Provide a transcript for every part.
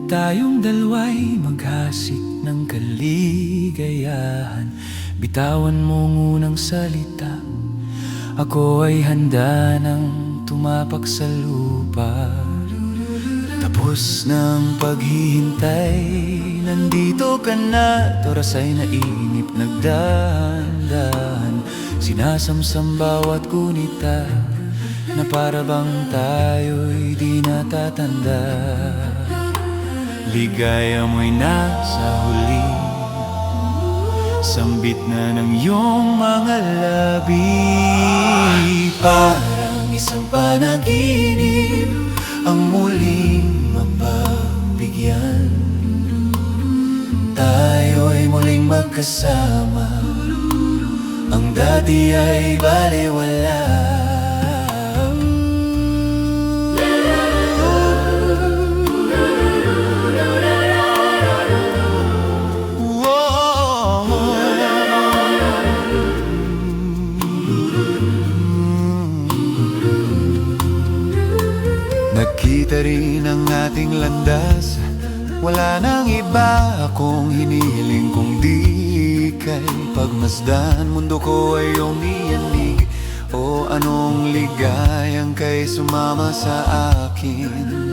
Tayong dalawa'y maghasik ng kaligayahan. Bitawan mong unang salita, ako ay handa nang tumapak sa lupa. Tapos ng paghihintay, nandito ka na. Oras ay nainip, nagdahan-dahan. Sinasamsam bawat gunita, na para bang tayo'y di natatanda. Ligaya mo'y nasa huli, sambit na ng iyong mga labi. Parang isang panaginip ang muling mapagbigyan. Tayo'y muling magkasama, ang dati ay balewala. Nagkita rin ang ating landas, wala nang iba akong hinihiling kung di kay pagmasdan. Mundo ko ay iyong iyanig, o anong ligayang kay sumama sa akin.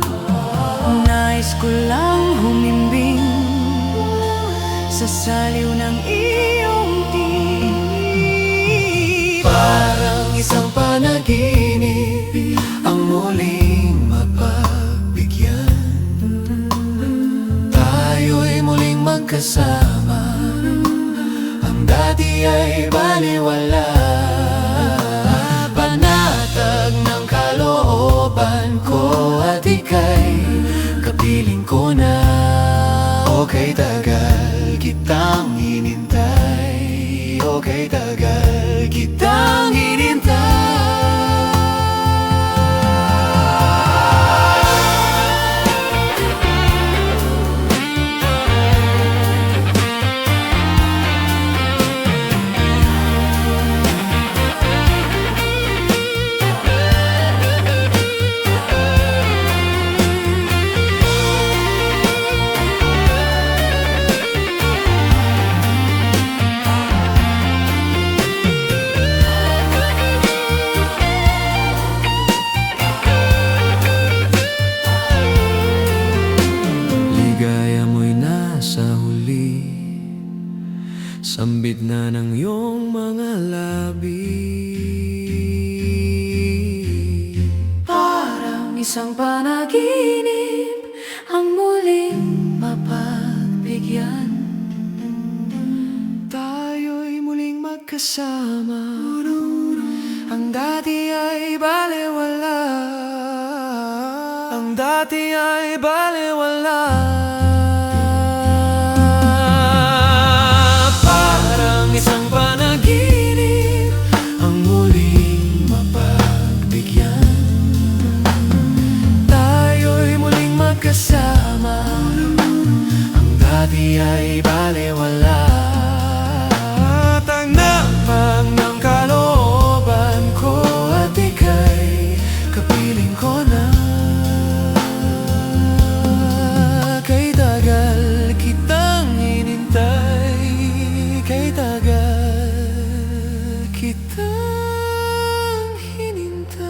Nais ko lang humimbing sa saliw ng iyong tinig. Parang isang panaginip ang muling mapagbigyan. Tayo'y muling magkasama, ang dati ay balewala. Panatag ng kalooban ko at ika'y kapiling ko na. Okay, tagal kitang hinintay, okay, tagal kitang hinintay. Sambit na ng iyong mga labi. Parang isang panaginip ang muling mapagbigyan. Tayo'y muling magkasama, ang dati ay balewala. Ang dati ay balewala. Isang panaginip ang muling mapagbigyan. Tayo'y muling magkasama, ang dati ay balewala. Tagnapang ng kalooban ko at ika'y kapiling ko na. Kay tagal kitang hinintay, kay tagal kitang hinintay.